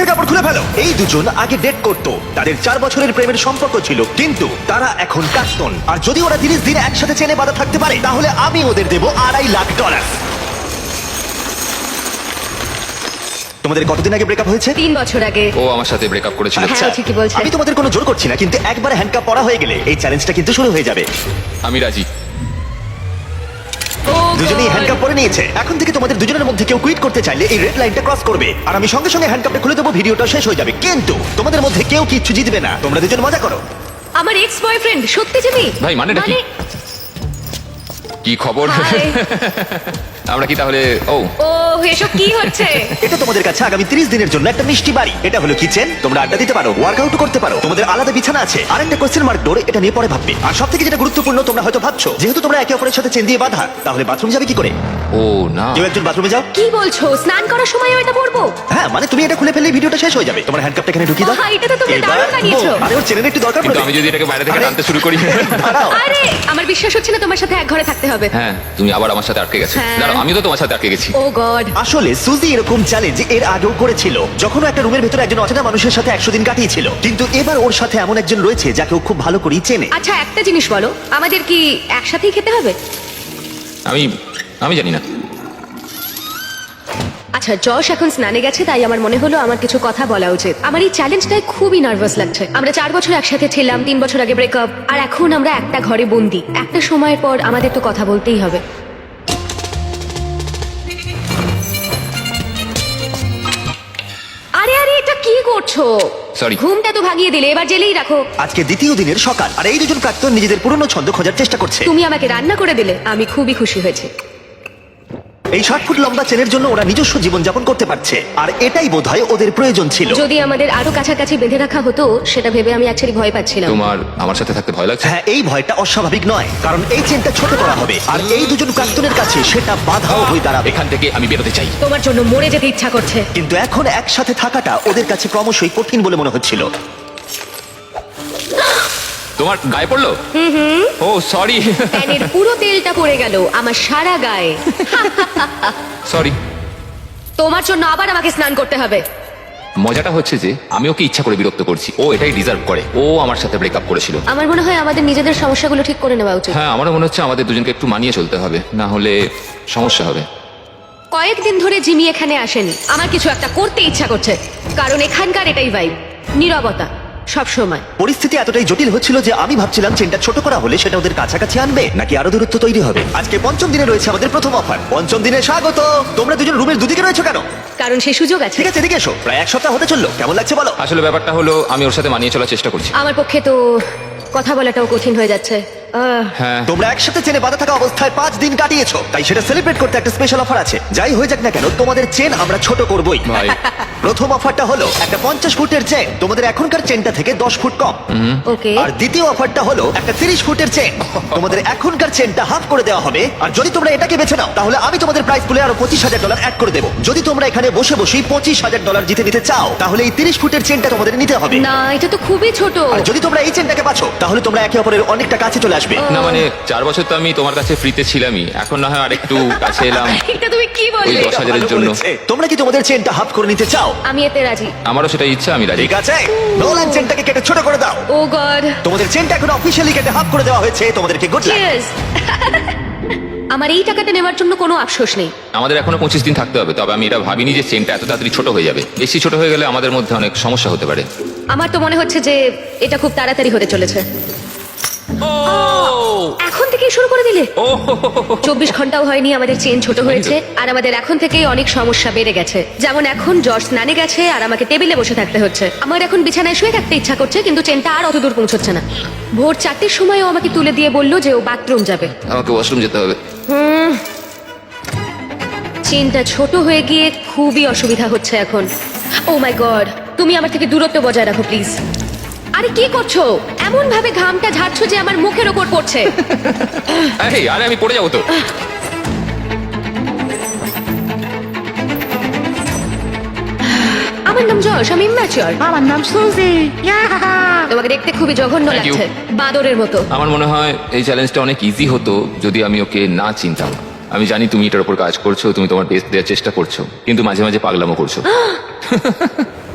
নিজের কাপড় খুলে ফেলো। এই দুজন আগে ডেট করতো, তাদের 4 বছরের প্রেমের সম্পর্ক ছিল, কিন্তু তারা এখন প্রাক্তন। আর যদি ওরা 30 দিন একসাথে চেনে বাঁধা থাকতে পারে, তাহলে আমি ওদের দেবো $2.5 লাখ। তোমাদের কতদিন আগে ব্রেকআপ হয়েছে? 3 বছর আগে। ও আমার সাথে ব্রেকআপ করেছিল। হ্যাঁ, ও ঠিকই বলছে। আমি তোমাদের কোনো জোর করছি না, কিন্তু একবার হ্যান্ডকাপ পরা হয়ে গেলে এই চ্যালেঞ্জটা কিন্তু শুরু হয়ে যাবে। আমি রাজি। ও দুজনেই God! হ্যান্ডকাপ পরে নিয়েছে। এখন থেকে তোমাদের দুজনের মধ্যে কেউ কুইট করতে চাইলে এই রেড লাইনটা ক্রস করবে, আর আমি সঙ্গে সঙ্গে হ্যান্ডকাপটা খুলে দেবো, ভিডিওটা শেষ হয়ে যাবে। কিন্তু তোমাদের মধ্যে কেউ কিচ্ছু জিতবে না, তোমরা দুজন মজা করো। আমার এক্স বয়ফ্রেন্ড সত্যি জিমি। ভাই, মানেটা কি? কি খবর? Hi! আমরা কি তাহলে? ও ও এসব কি হচ্ছে? এটা তোমাদের কাছে আগামী 30 দিনের জন্য একটা মিষ্টি বাড়ি। এটা হলো কিচেন, তোমরা আড্ডা দিতে পারো, ওয়ার্কআউট করতে পারো, তোমাদের আলাদা বিছানা আছে। আর একটা কোশ্চেন মার্ক ডোর, এটা নিয়ে পরে ভাববে। আর সবথেকে যেটা গুরুত্বপূর্ণ, তোমরা হয়তো ভাবছো যেহেতু তোমরা একে অপরের সাথে চেন দিয়ে বাঁধা, তাহলে বাথরুম যাবে কি করে? ও না, কেউ একজন বাথরুমে যাও। কি বলছো? স্নান করার সময়ও এটা পরবো? হ্যাঁ, মানে তুমি এটা খুলে ফেললে ভিডিওটা শেষ হয়ে যাবে। তোমার হ্যান্ডকাপটা এখানে ঢুকিয়ে দাও। বাহ, এটা তো তুমি এবার দারুণ বানিয়েছো। boom! আরে ওর চেনের একটু দরকার কিন্তু পড়বে। আমি যদি এটাকে বাইরে থেকে আরে- টানতে শুরু করি? দাঁড়াও। আরে আমার বিশ্বাস হচ্ছে না তোমার সাথে এক ঘরে থাকতে হবে। হ্যাঁ, তুমি আবার আমার সাথে আটকে গেছো। হ্যাঁ। দাঁড়াও, আমি তো তোমার সাথে আটকে গেছি। ও গড। আসলে সুজি এরকম চ্যালেঞ্জ এর আগেও করেছিল, যখন ও একটা রুমের ভেতরে একজন অচেনা মানুষের সাথে 100 দিন কাটিয়েছিল। কিন্তু এবার ওর সাথে এমন একজন রয়েছে যাকে ও খুব ভালো করেই চেনে। আচ্ছা একটা জিনিস বলো, আমাদের কি একসাথেই খেতে হবে? আমি জানি না। আচ্ছা যশ এখন স্নানে গেছে, তাই আমার মনে হলো আমার কিছু কথা বলা উচিত। আমার এই চ্যালেঞ্জটায় খুবই নার্ভাস লাগছে। আমরা 4 বছর একসাথে ছিলাম, 3 বছর আগে ব্রেকআপ, আর এখন আমরা একটা ঘরে বন্দি। একটা সময়ের পর আমাদের তো কথা বলতেই হবে। আরে আরে এটা কি করছো? Sorry. ঘুমটা তো ভাগিয়ে দিলে, এবার জেলেই রাখো। আজকে দ্বিতীয় দিনের সকাল, আর এই দুজন প্রাক্তন নিজেদের পুরনো ছন্দ খোঁজার চেষ্টা করছে। তুমি আমাকে রান্না করে দিলে, আমি খুবই খুশি হয়েছি। এই 60 ফুট লম্বা চেনের জন্য ওরা নিজস্ব জীবন যাপন করতে পারছে, আর এটাই বোধহয় ওদের প্রয়োজন ছিল। যদি আমাদের আরো কাছাকাছি বেঁধে রাখা হতো, সেটা ভেবে আমি অ্যাকচুয়ালি ভয় পাচ্ছিলাম। তোমার আমার সাথে থাকতে ভয় লাগছে? হ্যাঁ, এই ভয়টা অস্বাভাবিক নয়, কারণ এই চেনটা ছোট করা হবে, আর এই দুজন প্রাক্তনের কাছে সেটা বাধাও হয়ে দাঁড়াবে। এখান থেকে আমি বেরোতে চাই। তোমার জন্য মরে যেতে ইচ্ছা করছে। কিন্তু এখন একসাথে থাকাটা ওদের কাছে ক্রমশই কঠিন বলে মনে হচ্ছিল। তোমার গায়ে পড়লো? ও সরি। প্যানের পুরো তেলটা পড়ে গেল আমার সারা গায়ে। সরি। তোমার জন্য আবার আমাকে স্নান করতে হবে। মজাটা হচ্ছে যে আমি ওকে ইচ্ছা করে বিরক্ত করছি, ও এটাই ডিজার্ভ করে। ও আমার সাথে ব্রেকআপ করেছিল। আমার মনে হয় আমাদের নিজেদের সমস্যাগুলো ঠিক করে নেওয়া উচিত। হ্যাঁ, আমারও মনে হচ্ছে আমাদের দুজনকে একটু মানিয়ে চলতে হবে, না হলে সমস্যা হবে। কয়েকদিন ধরে জিমি এখানে আসেনি। আমার কিছু একটা করতে ইচ্ছা করছে, কারণ এখানকার এটাই ভাইব, নীরবতা সব সময়। পরিস্থিতি এতটাই জটিল হচ্ছিল যে আমি ভাবছিলাম চেনটা ছোট করা হলে সেটা ওদের কাছাকাছি আনবে, নাকি আরো দূরত্ব তৈরি হবে। আজকে পঞ্চম দিনে রয়েছে আমাদের প্রথম অফার। পঞ্চম দিনে স্বাগত। তোমরা দুজন রুমের দুদিকে রয়েছো কেন? কারণ সে সুযোগ আছে। ঠিক আছে, এদিকে এসো। প্রায় 1 সপ্তাহ হতে চললো, কেমন লাগছে বলো? আসলে ব্যাপারটা হলো আমি ওর সাথে মানিয়ে চলার চেষ্টা করছি। আমার পক্ষে তো কথা বলাটাও কঠিন হয়ে যাচ্ছে। হ্যাঁ, তোমরা একসাথে চেনে বাঁধা থাকা অবস্থায় 5 দিন কাটিয়েছো, তাই সেটা সেলিব্রেট করতে একটা স্পেশাল অফার আছে। যাই হয়ে যাক না কেন, তোমাদের চেন আমরা ছোট করবোই। ভাই। প্রথম অফারটা হলো একটা 50 ফুটের চেন, তোমাদের এখনকার চেনটা থেকে 10 ফুট কম। ওকে। আর দ্বিতীয় অফারটা হলো একটা 30 ফুটের চেন, তোমাদের এখনকার চেনটা হাফ করে দেওয়া হবে। আর যদি তোমরা এটাকে বেছে নাও, তাহলে আমি তোমাদের প্রাইস পুলে আরো $25,000 অ্যাড করে দেবো। যদি তোমরা এখানে বসে বসেই $25,000 জিতে নিতে চাও, তাহলে এই 30 ফুটের চেনটা তোমাদের নিতে হবে। না, এটা তো খুবই ছোট। আর যদি তোমরা এই চেনটাকে বাছো, তাহলে তোমরা একে অপরের অনেকটা কাছে চলে আসবে। না মানে 4 বছর তো আমি তোমার কাছে ফ্রিতে ছিলামই, এখন না হয় আরেকটু কাছে এলাম। এটা তুমি কি ওই বললে? 10,000 এর জন্য। তোমরা কি তোমাদের চেনটা হাফ করে নিতে চাও? আমি এতে রাজি। আমারও সেটা ইচ্ছা, আমি রাজি। ঠিক আছে, নোলান চেনটাকে কেটে ছোট করে দাও। ও গড। তোমাদের চেনটা এখন অফিশিয়ালি কেটে হাফ করে দেওয়া হয়েছে। তোমাদেরকে গুড লাক। চিয়ার্স। আমার এই টাকাটা নেওয়ার জন্য কোনো আফসোস নেই। আমাদের এখনো 25 দিন থাকতে হবে, তবে আমি এটা ভাবিনি যে চেনটা এত তাড়াতাড়ি ছোট হয়ে যাবে। বেশি ছোট হয়ে গেলে আমাদের মধ্যে অনেক সমস্যা হতে পারে। আমার তো মনে হচ্ছে যে এটা খুব তাড়াতাড়ি হতে চলেছে। এখন থেকেই শুরু করে দিলে? 24 ঘন্টাও হয়নি আমাদের চেন ছোট হয়েছে, আর আমাদের এখন থেকেই অনেক সমস্যা বেড়ে গেছে। যেমন এখন জর্জ স্নানে গেছে আর আমাকে টেবিলে বসে থাকতে হচ্ছে। আমার এখন বিছানায় শুয়ে থাকতে ইচ্ছা করছে, কিন্তু চেনটা আর অত দূর পৌঁছচ্ছে না। ভোর 4টের সময়ও আমাকে তুলে দিয়ে বললো যে ও বাথরুম যাবে। আমাকে ওয়াশরুম যেতে হবে। চেনটা ছোট হয়ে গিয়ে খুবই অসুবিধা হচ্ছে এখন। ও মাই গড, তুমি আমার থেকে দূরত্ব বজায় রাখো প্লিজ। আরে কি করছো? এমন ভাবে ঘামটা ঝাড়ছো যে আমার মুখের ওপর পড়ছে। আরে আমি পড়ে যাবো তো। আমার নাম যশ, আমি ইম্যাচিওর। আমার নাম সুজি। তোমাকে দেখতে খুবই জঘন্য Thank you. লাগছে, বাদরের মতো। আমার মনে হয় এই চ্যালেঞ্জটা অনেক ইজি হতো যদি আমি ওকে না চিনতাম। আমি জানি তুমি এটার উপর কাজ করছো, তুমি তোমার বেস্ট দেওয়ার চেষ্টা করছো, কিন্তু মাঝে মাঝে পাগলামো করছো।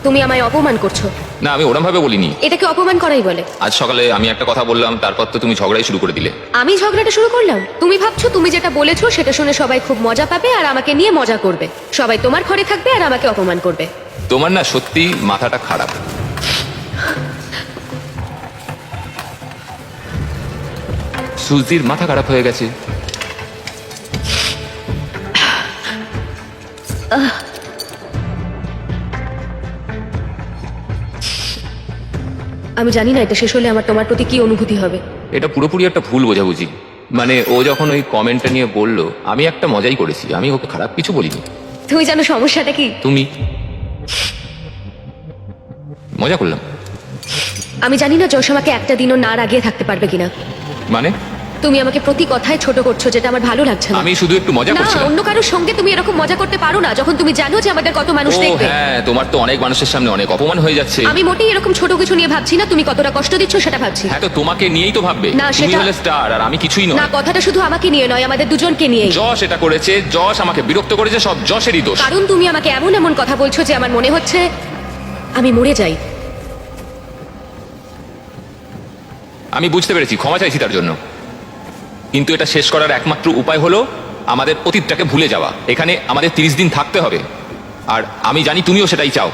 তুমি আমায় অপমান করছো। না, আমি ওরম ভাবে বলিনি। এটাকে অপমান করাই বলে। আজ সকালে আমি একটা কথা বললাম, তারপর তো তুমি ঝগড়াই শুরু করে দিলে। আমি ঝগড়াটা শুরু করলাম? তুমি ভাবছো তুমি যেটা বলেছো সেটা শুনে সবাই খুব মজা পাবে আর আমাকে নিয়ে মজা করবে, সবাই তোমার ঘরে থাকবে আর আমাকে অপমান করবে। তোমার না সত্যি মাথাটা খারাপ। সুজির মাথা খারাপ হয়ে গেছে। আমি জানি না এটা শেষ হলে আমার তোমার প্রতি কি অনুভূতি হবে। এটা পুরোপুরি একটা ভুল বোঝাবুঝি। মানে ও যখন ওই কমেন্টটা নিয়ে বললো, আমি একটা মজাই করেছি, আমি ওকে খারাপ কিছু বলিনি। তুমি জানো সমস্যাটা কি? তুমি মজা করলাম। আমি জানি না যশ আমাকে একটা দিনও না রাগিয়ে থাকতে পারবে কিনা। মানে তুমি আমাকে প্রতি কথায় ছোট করছো, যেটা আমার ভালো লাগছে না। আমি শুধু একটু মজা না, করছিলাম। অন্য কারোর সঙ্গে তুমি এরকম মজা করতে পারো না যখন তুমি জানো যে আমাদের কত মানুষ ও দেখবে। হ্যাঁ, তোমার তো অনেক মানুষের সামনে অনেক অপমান হয়ে যাচ্ছে। আমি মোটেই এরকম ছোট কিছু নিয়ে ভাবছি না, তুমি কতটা কষ্ট দিচ্ছ সেটা ভাবছি। হ্যাঁ, তো তোমাকে নিয়েই তো ভাববে। না, তুমি সেটা- হলে স্টার আর আমি কিছুই না, নয়। কথাটা শুধু আমাকে নিয়ে নয়, আমাদের দুজনকে নিয়ে। যশ এটা করেছে, যশ আমাকে বিরক্ত করেছে, সব যশেরই দোষ। কারণ তুমি আমাকে এমন এমন কথা বলছো যে আমার মনে হচ্ছে আমি মরে যাই। আমি বুঝতে পেরেছি, ক্ষমা চাইছি তার জন্য। কিন্তু এটা শেষ করার একমাত্র উপায় হলো আমাদের অতীতটাকে ভুলে যাওয়া। এখানে আমাদের 30 দিন থাকতে হবে, আর আমি জানি তুমিও সেটাই চাও।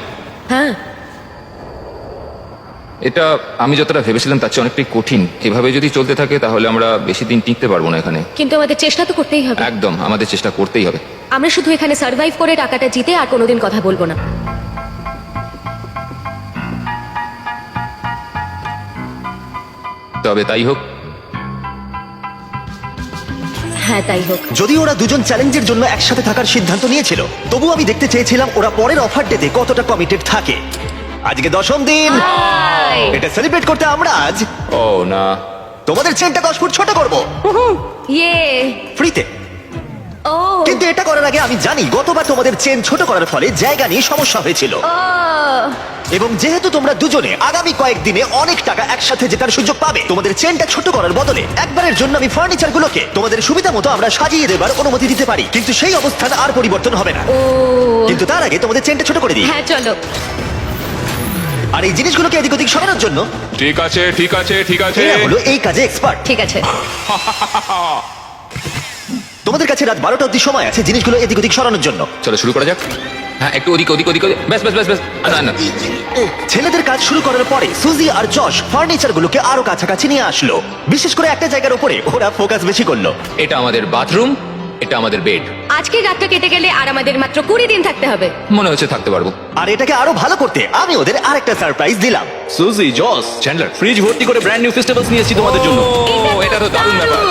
হ্যাঁ, এটা আমি যতটা ভেবেছিলাম তার চেয়ে অনেকটাই কঠিন। এভাবে যদি চলতে থাকে তাহলে আমরা বেশি দিন টিকতে পারবো না এখানে। কিন্তু আমাদের চেষ্টা তো করতেই হবে। একদম, আমাদের চেষ্টা করতেই হবে। আমরা শুধু এখানে সার্ভাইভ করে টাকাটা জিতে আর কোনোদিন কথা বলবো না। তবে তাই হোক। হ্যাঁ, তাই হোক। যদি ওরা দুজন চ্যালেঞ্জের জন্য একসাথে থাকার সিদ্ধান্ত নিয়েছিল, তবু আমি দেখতে চেয়েছিলাম ওরা পরের অফার ডেতে কতটা কমিটেড থাকে। আজকে 10ম দিন, হাই! এটা সেলিব্রেট করতে আমরা আজ ও না, তোমাদের চেনটা 10 ফুট ছোট করব ইয়ে! ফ্রিতে। ও! কিন্তু এটা করার আগে আমি জানি গতবার তোমাদের চেন ছোট করার ফলে জায়গা নিয়ে সমস্যা হয়েছিল, ও! এবং যেহেতু তোমরা দুজনে আগামী কয়েকদিনে অনেক টাকা একসাথে জেতার সুযোগ পাবে, তোমাদের চেনটা ছোট করার বদলে একবারের জন্য আমি ফার্নিচার গুলোকে তোমাদের সুবিধা মতো আমরা সাজিয়ে দেবার অনুমতি দিতে পারি। কিন্তু সেই অবস্থান আর পরিবর্তন হবে না। ও! কিন্তু তার আগে তোমাদের চেনটা ছোট করে দিই। হ্যাঁ, চলো। আর এই জিনিসগুলোকে এদিক ওদিক সরানোর জন্য ঠিক আছে ঠিক আছে ঠিক আছে। এরা হলো এই কাজে এক্সপার্ট। ঠিক আছে। তোমাদের কাছে রাত 12টা অব্দি সময় আছে জিনিসগুলো এদিক ওদিক সরানোর জন্য। চলো শুরু করা যাক। হ্যাঁ, একটু ওদিক ওদিক ওদিক ওদিক। ব্যাস ব্যাস ব্যাস ব্যাস। না না, ছেলেদের কাজ শুরু করার পরে সুজি আর যশ ফার্নিচার গুলোকে আরো কাছাকাছি নিয়ে আসলো। বিশেষ করে একটা জায়গার উপরে ওরা ফোকাস বেশি করলো। এটা আমাদের বাথরুম, এটা আমাদের বেড। আজকে রাতটা কেটে গেলে আর আমাদের মাত্র 20 দিন থাকতে হবে। মনে হচ্ছে থাকতে পারবো। আর এটাকে আরো ভালো করতে আমি ওদের আরেকটা সারপ্রাইজ দিলাম। সুজি, জস, চ্যান্ডলার, ফ্রিজ ভর্তি করে ব্র্যান্ড নিউ ফেস্টিভ্যালস নিয়ে এসেছি তোমাদের জন্য। ও, এটা তো দারুণ ব্যাপার।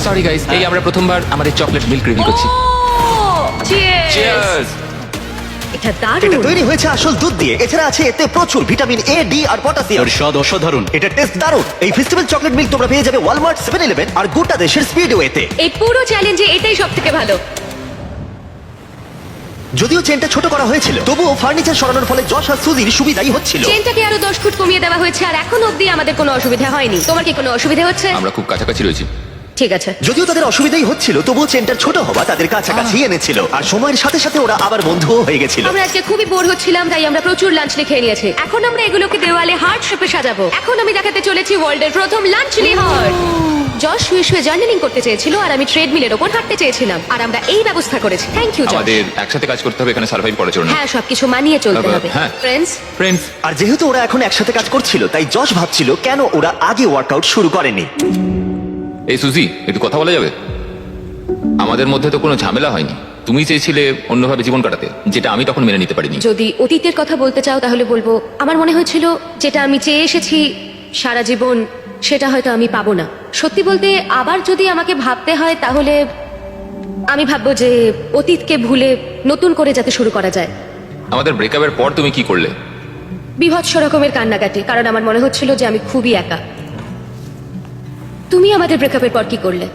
সরি গাইস, এই আমরা প্রথমবার আমাদের চকলেট মিল্ক রিভিউ করছি। Cheers! চিয়ার্স। এটা এটা দারুণ। তৈরি হয়েছে আসল দুধ দিয়ে। এছাড়া আছে এতে প্রচুর ভিটামিন এ, ডি আর পটাশিয়াম। এর স্বাদ অসাধারণ। এটা টেস্ট দারুণ। এই ফেস্টিভ্যাল চকলেট মিল্ক তোমরা পেয়ে যাবে ওয়ালমার্ট, 7-Eleven আর গোটা দেশের স্পিডওয়েতে। এই পুরো চ্যালেঞ্জে এটাই সবথেকে ভালো। যদিও চেনটা ছোট করা হয়েছিল, তবুও ফার্নিচার সরানোর ফলে যশ আর সুজির সুবিধাই হচ্ছিল। চেনটাকে আরো 10 ফুট কমিয়ে দেওয়া হয়েছে আর এখন অবধি আমাদের কোনো অসুবিধা হয়নি। তোমার কি কোনো অসুবিধা হচ্ছে? আমরা খুব কাছাকাছি রয়েছি। ঠিক আছে। যদিও তাদের অসুবিধাই হচ্ছিল, তবুও চেনটা ছোট হওয়া তাদের কাছাকাছি এনেছিল। আর সময়ের সাথে সাথে ওরা আবার বন্ধুও হয়ে গেছিল। আমরা আজকে খুবই বোর হচ্ছিলাম, তাই আমরা প্রচুর লাঞ্চ লিখে নিয়েছি। এখন আমরা এগুলোকে দেওয়ালে হার্ট শেপে সাজাবো। এখন আমি দেখাতে চলেছি ওয়ার্ল্ডের প্রথম লাঞ্চলি হার্ট। যশ শুয়ে শুয়ে জার্নালিং করতে চেয়েছিল আর আমি ট্রেডমিলের ওপর হাঁটতে চেয়েছিলাম, আর আমরা এই ব্যবস্থা করেছি। থ্যাংক ইউ যশ। আমাদের একসাথে কাজ করতে হবে এখানে সার্ভাইভ করার জন্য। হ্যাঁ, সবকিছু মানিয়ে চলতে হবে। হ্যাঁ। ফ্রেন্ডস, ফ্রেন্ডস, আর যেহেতু ওরা এখন একসাথে কাজ করছিল, তাই যশ ভাবছিল কেন ওরা আগে ওয়ার্কআউট শুরু করেনি। এই সুজি, একটু কথা বলা যাবে? আমাদের মধ্যে তো কোনো ঝামেলা হয়নি। তুমি চেয়েছিলে অন্যভাবে জীবন কাটাতে, যেটা আমি তখন মেনে নিতে পারিনি। যদি অতীতের কথা বলতে চাও তাহলে বলবো আমার মনে হয়েছিল যেটা আমি চেয়ে এসেছি সারা জীবন, সেটা হয়তো আমি পাবো না। সত্যি বলতে আবার যদি আমাকে ভাবতে হয় তাহলে আমি ভাববো যে অতীতকে ভুলে নতুন করে যাতে শুরু করা যায়। আমাদের ব্রেকআপের পর তুমি কি করলে? বিভৎস রকমের কান্নাকাটি, কারণ আমার মনে হচ্ছিল যে আমি খুবই একা। তুমি আমাদের ব্রেকআপের পর কি করলে?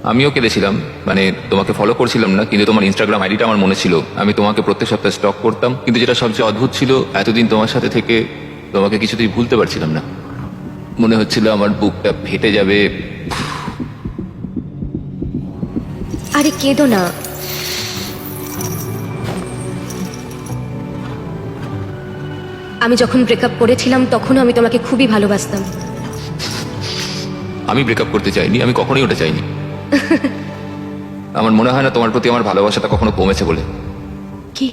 আমিও কেঁদেছিলাম। মানে তোমাকে ফলো করছিলাম না, কিন্তু তোমার ইনস্টাগ্রাম আইডিটা আমার মনে ছিল। আমি তোমাকে প্রত্যেক সপ্তাহে স্টক করতাম। কিন্তু যেটা সবচেয়ে অদ্ভুত ছিল, এতদিন তোমার সাথে থেকে তোমাকে কিছুতেই ভুলতে পারছিলাম না। মনে হচ্ছিল আমার বুকটা ফেটে যাবে। আরে কেঁদো না। আমি যখন ব্রেকআপ করেছিলাম তখনও আমি তোমাকে খুবই ভালোবাসতাম। আমি ব্রেকআপ করতে চাইনি, আমি কখনোই ওটা চাইনি। আমার মনে হয় না তোমার প্রতি আমার ভালোবাসাটা কখনো কমেছে বলে। কি?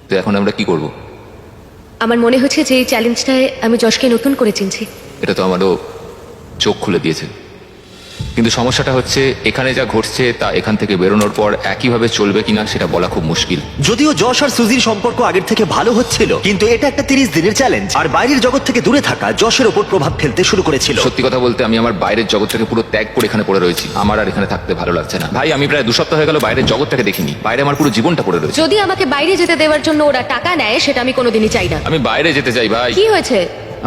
তো এখন আমরা কি করব? আমার মনে হচ্ছে যে এই চ্যালেঞ্জটায় আমি যশকে নতুন করে চিনছি। এটা তো আমারও চোখ খুলে দিয়েছে, কিন্তু সমস্যাটা হচ্ছে এখানে যা ঘটছে তা এখান থেকে বেরোনোর পর একইভাবে চলবে কিনা সেটা বলা খুব মুশকিল। যদিও যশ আর সুজির সম্পর্ক আগের থেকে ভালো হচ্ছিল, কিন্তু এটা একটা 30 দিনের চ্যালেঞ্জ, আর বাইরের জগৎ থেকে দূরে থাকা যশের উপর প্রভাব ফেলতে শুরু করেছিল। সত্যি কথা বলতে আমি আমার বাইরের জগৎটাকে পুরো ত্যাগ করে এখানে পড়ে রয়েছি। আমার আর এখানে থাকতে ভালো লাগছে না ভাই। আমি প্রায় 2 সপ্তাহ হয়ে গেল বাইরের জগৎটাকে দেখিনি। বাইরে আমার পুরো জীবনটা পড়ে রয়েছে। যদি আমাকে বাইরে যেতে দেওয়ার জন্য ওরা টাকা নেয় সেটা আমি কোনোদিনই চাই না। আমি বাইরে যেতে চাই ভাই। কি হয়েছে?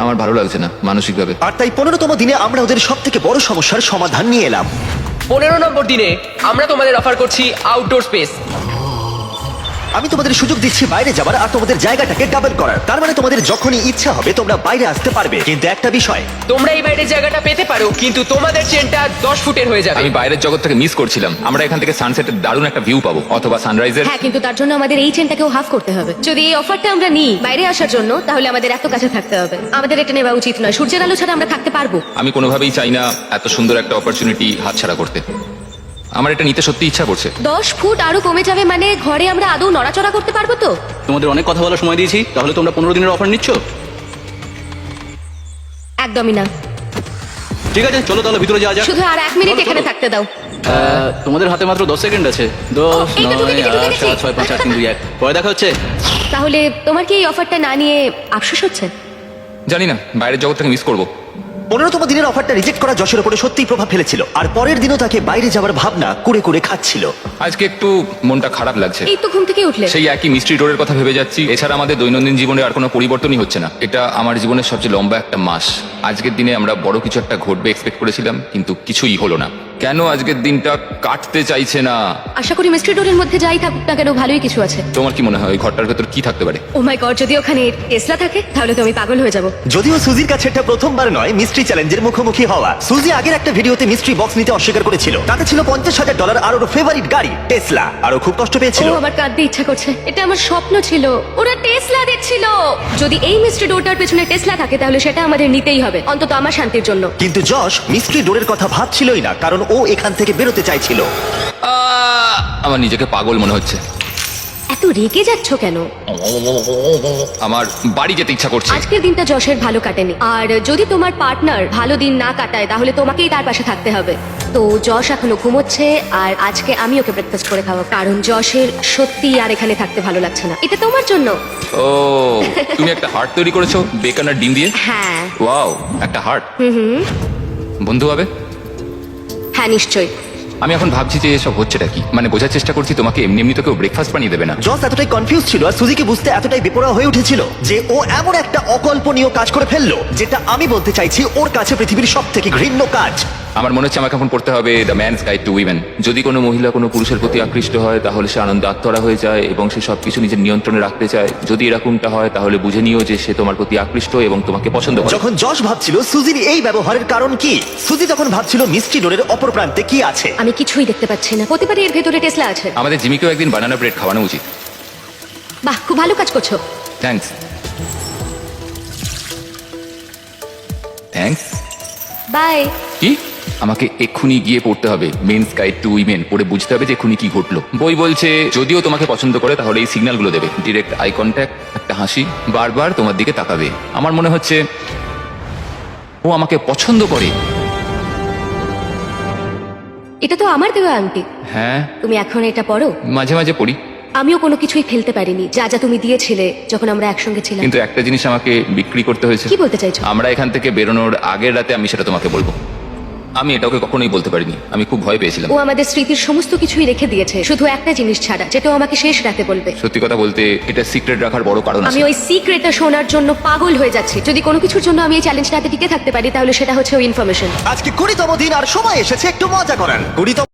আমার ভালো লাগছে না মানসিকভাবে। আর তাই 15তম দিনে আমরা ওদের সব থেকে বড় সমস্যার সমাধান নিয়ে এলাম। 15 নম্বর দিনে আমরা তোমাদের অফার করছি আউটডোর স্পেস। আমি তোমাদের সুযোগ দিচ্ছি বাইরে যাবার আর তোমাদের জায়গাটাকে ডাবল করার। তার মানে তোমাদের যখনই ইচ্ছা হবে তোমরা বাইরে আসতে পারবে, কিন্তু একটা বিষয়, তোমরা এই বাইরের জায়গাটা পেতে পারো, কিন্তু তোমাদের চেনটা 10 ফুটের হয়ে যাবে। আমি বাইরের জগৎটাকে মিস করছিলাম। আমরা এখান থেকে সানসেটের দারুণ একটা ভিউ পাবো, অথবা সানরাইজের। হ্যাঁ, কিন্তু তার জন্য আমাদের এই চেনটাকেও হাফ করতে হবে। যদি এই অফারটা আমরা নিই বাইরে আসার জন্য, তাহলে আমাদের এত কাছে থাকতে হবে। আমাদের এটা নেওয়া উচিত নয়। সূর্যের আলো ছাড়া আমরা থাকতে পারবো? আমি কোনোভাবেই চাই না এত সুন্দর একটা অপরচুনিটি হাতছাড়া করতে। আমার এটা নিতে সত্যি ইচ্ছা করছে। 10 ফুট আরো কমে যাবে মানে ঘরে আমরা আদৌ নড়াচড়া করতে পারবো তো? তোমাদের অনেক কথা বলার সময় দিয়েছি, তাহলে তোমরা 15 দিনের অফার নিচ্ছ? একদমই না। ঠিক আছে, চলো তাহলে ভিতরে যাওয়া যাক। শুধু আর 1 মিনিট চলো, এখানে চলো। থাকতে দাও। তোমাদের হাতে মাত্র 10 সেকেন্ড আছে। 10, এই তো, ঢুকে 9, গেছি, ঢুকে 8, গেছি। 7, 6, 5, 4, 3, 2, 1। পরে দেখা হচ্ছে। তাহলে তোমার কি এই অফারটা না নিয়ে আফসোস হচ্ছে? জানি না, বাইরের জগৎ থেকে মিস করবো। 15তম দিনের অফারটা রিজেক্ট করা যশের উপরে সত্যিই প্রভাব ফেলেছিল, আর পরের দিনও তাকে বাইরে যাওয়ার ভাবনা কুড়ে কুড়ে খাচ্ছিল। আজকে একটু মনটা খারাপ লাগছে। এই তো ঘুম থেকে উঠলে। সেই একই মিস্ট্রি ডোরের কথা ভেবে যাচ্ছি। এছাড়া আমাদের দৈনন্দিন জীবনে আর কোনো পরিবর্তনই হচ্ছে না। এটা আমার জীবনের সবচেয়ে লম্বা একটা মাস। আজকের দিনে আমরা বড় কিছু একটা ঘটবে এক্সপেক্ট করেছিলাম, কিন্তু কিছুই হলো না। কেন আজকের দিনটা কাটতে চাইছে না? আশা করি মিস্ট্রি ডোরের মধ্যে যাই থাকুক না কেন ভালোই কিছু আছে। তোমার কি মনে হয় ওই ঘরটার ভেতর কি থাকতে পারে? ও মাই গড, যদি ওখানে টেসলা থাকে তাহলে তো আমি পাগল হয়ে যাব। যদিও সুজির কাছে এটা প্রথমবার নয় মিস্ট্রি চ্যালেঞ্জের মুখোমুখি হওয়া। সুজি আগের একটা ভিডিওতে মিস্ট্রি বক্স নিতে অস্বীকার করেছিল। তাতে ছিল $50,000 আর ওর ফেভারিট গাড়ি টেসলা, আর ও খুব কষ্ট পেয়েছিল। ও আমার কাঁদতে ইচ্ছা করছে। এটা আমার স্বপ্ন ছিল। ওরা টেসলা দিচ্ছিল। যদি এই মিস্ট্রি ডোরটার পেছনে টেসলা থাকে তাহলে সেটা আমাদের নিতেই হবে, অন্তত আমার শান্তির জন্য। কিন্তু যশ মিস্ট্রি ডোরের কথা ভাবছিলই না, কারণ ও এখান থেকে বেরোতে চাইছিল। আমার নিজেকে পাগল মনে হচ্ছে। এত রেগে যাচ্ছ কেন? আমার বাড়ি যেতে ইচ্ছা করছে। আজকের দিনটা যশের ভালো কাটেনি, আর যদি তোমার পার্টনার ভালো দিন না কাটায় তাহলে তোমাকেই তার পাশে থাকতে হবে। তো যশ এখনো ঘুমোচ্ছে, আর আজকে আমি ওকে ব্রেকফাস্ট করে খাওয়াবো, কারণ যশের সত্যি আর এখানে থাকতে ভালো লাগছে না। এটা তোমার জন্য। ও, তুমি একটা হার্ট তৈরি করেছো বেকন আর ডিম দিয়ে? হ্যাঁ। ওয়াও, একটা হার্ট। বন্ধু হবে? হ্যাঁ, নিশ্চয়ই। আমি এখন ভাবছি যে এসব হচ্ছেটা কি। মানে বোঝার চেষ্টা করছি তোমাকে এমনি এমনি তো কেউ ব্রেকফাস্ট বানিয়ে দেবে না। জস এতটাই কনফিউজ ছিল আর সুজিকে বুঝতে এতটাই বেপরোয়া হয়ে উঠেছিল যে ও এমন একটা অকল্পনীয় কাজ করে ফেললো, যেটা আমি বলতে চাইছি ওর কাছে পৃথিবীর সব থেকে ঘৃণ্য কাজ। আমার মনে হচ্ছে আমাকে এখন পড়তে হবে the man's guide to women. যদি কোনো মহিলা কোনো পুরুষের প্রতি আকৃষ্ট হয় তাহলে সে আনন্দ আত্মরা হয়ে যায় এবং সে সবকিছু নিজের নিয়ন্ত্রণে রাখতে চায়। যদি এরকমটা হয় তাহলে বুঝে নিও যে সে তোমার প্রতি আকৃষ্ট এবং তোমাকে পছন্দ করে। যখন যশ ভাবছিল সুজির এই ব্যবহারের কারণ কি, সুজি তখন ভাবছিল মিস্ট্রি ডোরের অপর প্রান্তে কি আছে। আমি কিছুই দেখতে পাচ্ছি না। হতে পারে এর ভেতরে টেসলা আছে। আমাদের জিমিকেও একদিন বানানা ব্রেড খাওয়ানো উচিত। বাহ, খুব ভালো কাজ করছো। থ্যাঙ্কস। থ্যাঙ্কস। বাই। কি? আমাকে এক্ষুনি গিয়ে পড়তে হবে মেন্স গাইড টু উইমেন, পড়ে বুঝতে হবে যে এক্ষুনি কি ঘটলো। বই বলছে যদিও তোমাকে পছন্দ করে তাহলে এই সিগন্যালগুলো দেবে: ডিরেক্ট আই কন্ট্যাক্ট, একটা হাসি, বারবার তোমার দিকে তাকাবে। আমার মনে হচ্ছে ও আমাকে পছন্দ করে। এটা তো আমার দেওয়া আংটি। হ্যাঁ, তুমি এখন এটা পরো? মাঝে মাঝে পড়ি। আমিও কোনো কিছুই ফেলতে পারিনি যা যা তুমি দিয়েছিলে যখন আমরা একসঙ্গে ছিলাম। কিন্তু একটা জিনিস আমাকে বিক্রি করতে হয়েছে। কি বলতে চাইছো? আমরা এখান থেকে বেরোনোর আগের রাতে আমি সেটা তোমাকে বলবো। আমি এটা ওকে কখনোই বলতে পারিনি। আমি খুব ভয় পেয়েছিলাম। ও আমাদের স্মৃতির সমস্ত কিছুই রেখে দিয়েছে, শুধু একটা জিনিস ছাড়া, যেটা ও আমাকে শেষ রাতে বলবে। সত্যি কথা বলতে এটা সিক্রেট রাখার বড় কারণ আমি আছে। ওই সিক্রেটটা শোনার জন্য পাগল হয়ে যাচ্ছি। যদি কোনো কিছুর জন্য আমি এই চ্যালেঞ্জটাতে টিকে থাকতে পারি তাহলে সেটা হচ্ছে ওই ইনফরমেশন। আজকে 20তম দিন আর সময় এসেছে একটু মজা করার। 20তম